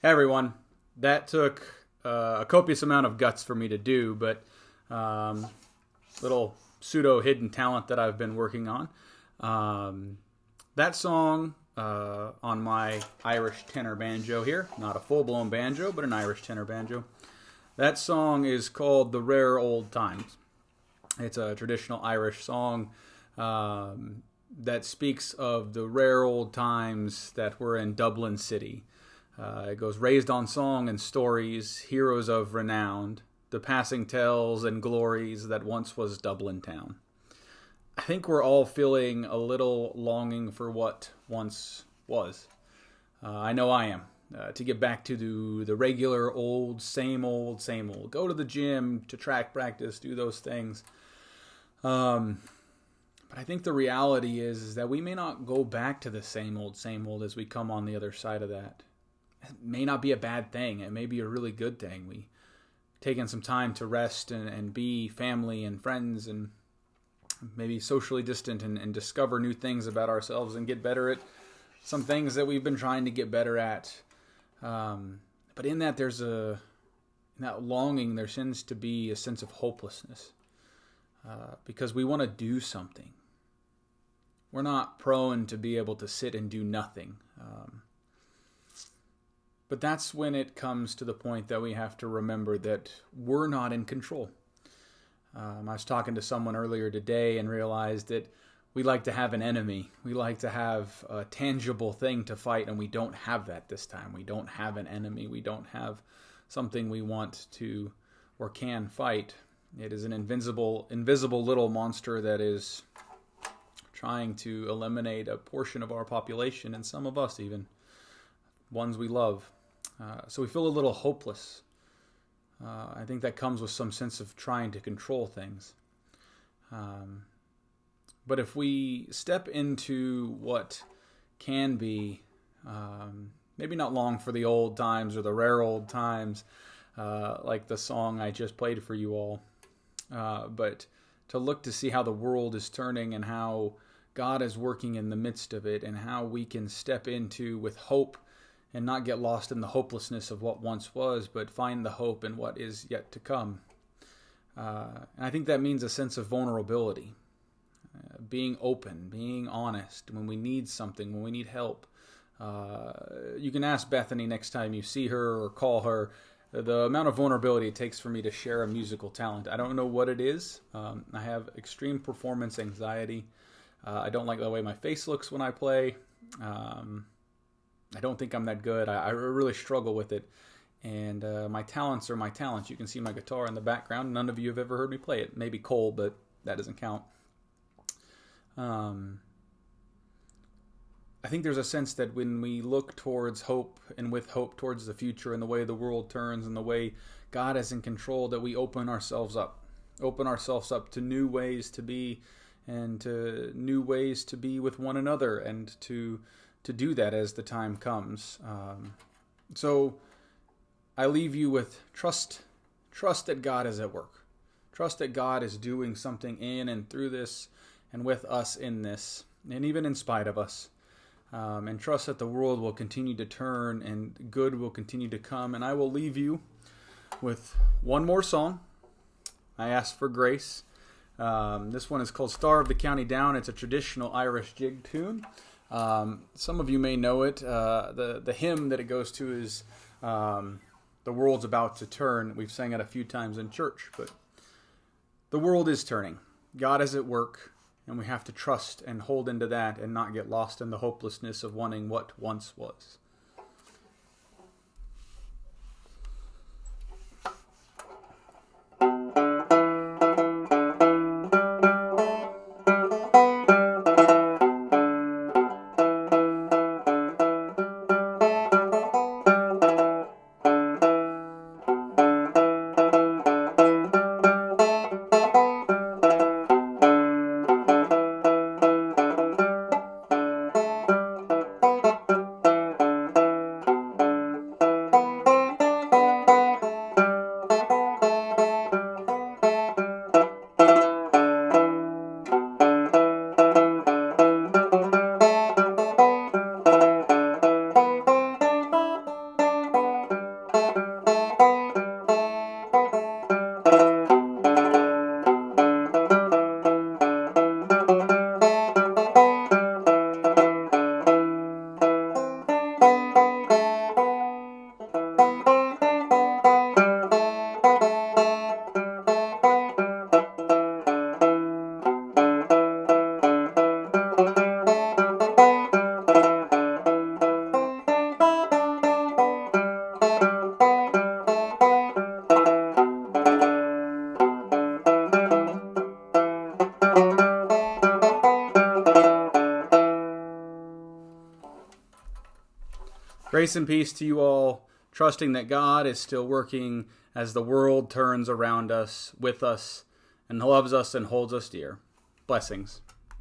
Hey everyone, that took a copious amount of guts for me to do, but little pseudo hidden talent that I've been working on. That song on my Irish tenor banjo here, not a full-blown banjo, but an Irish tenor banjo. That song is called The Rare Old Times. It's a traditional Irish song that speaks of the rare old times that were in Dublin City. It goes, raised on song and stories, heroes of renown, the passing tales and glories that once was Dublin town. I think we're all feeling a little longing for what once was. I know I am. To get back to the regular old, same old, same old. Go to the gym, to track practice, do those things. But I think the reality is that we may not go back to the same old as we come on the other side of that. It may not be a bad thing. It may be a really good thing. We taken some time to rest and be family and friends and maybe socially distant and discover new things about ourselves and get better at some things that we've been trying to get better at. But in that, in that longing, there seems to be a sense of hopelessness because we want to do something. We're not prone to be able to sit and do nothing. But that's when it comes to the point that we have to remember that we're not in control. I was talking to someone earlier today and realized that we like to have an enemy. We like to have a tangible thing to fight, and we don't have that this time. We don't have an enemy. We don't have something we want to or can fight. It is an invisible little monster that is trying to eliminate a portion of our population, and some of us even, ones we love. So we feel a little hopeless. I think that comes with some sense of trying to control things. But if we step into what can be, maybe not long for the old times or the rare old times, like the song I just played for you all, but to look to see how the world is turning and how God is working in the midst of it and how we can step into with hope and not get lost in the hopelessness of what once was, but find the hope in what is yet to come. And I think that means a sense of vulnerability, being open, being honest when we need something, when we need help. You can ask Bethany next time you see her or call her the amount of vulnerability it takes for me to share a musical talent. I don't know what it is. I have extreme performance anxiety. I don't like the way my face looks when I play. I don't think I'm that good. I really struggle with it. And my talents are my talents. You can see my guitar in the background. None of you have ever heard me play it. Maybe Cole, but that doesn't count. I think there's a sense that when we look towards hope and with hope towards the future and the way the world turns and the way God is in control, that we open ourselves up to new ways to be and to new ways to be with one another and to do that as the time comes. So I leave you with trust that God is at work. Trust that God is doing something in and through this and with us in this, and even in spite of us. And trust that the world will continue to turn and good will continue to come. And I will leave you with one more song. I ask for grace. This one is called Star of the County Down. It's a traditional Irish jig tune. Some of you may know it. The hymn that it goes to is The World's About to Turn. We've sang it a few times in church, but the world is turning. God is at work, and we have to trust and hold into that and not get lost in the hopelessness of wanting what once was. Grace and peace to you all, trusting that God is still working as the world turns around us, with us, and loves us and holds us dear. Blessings.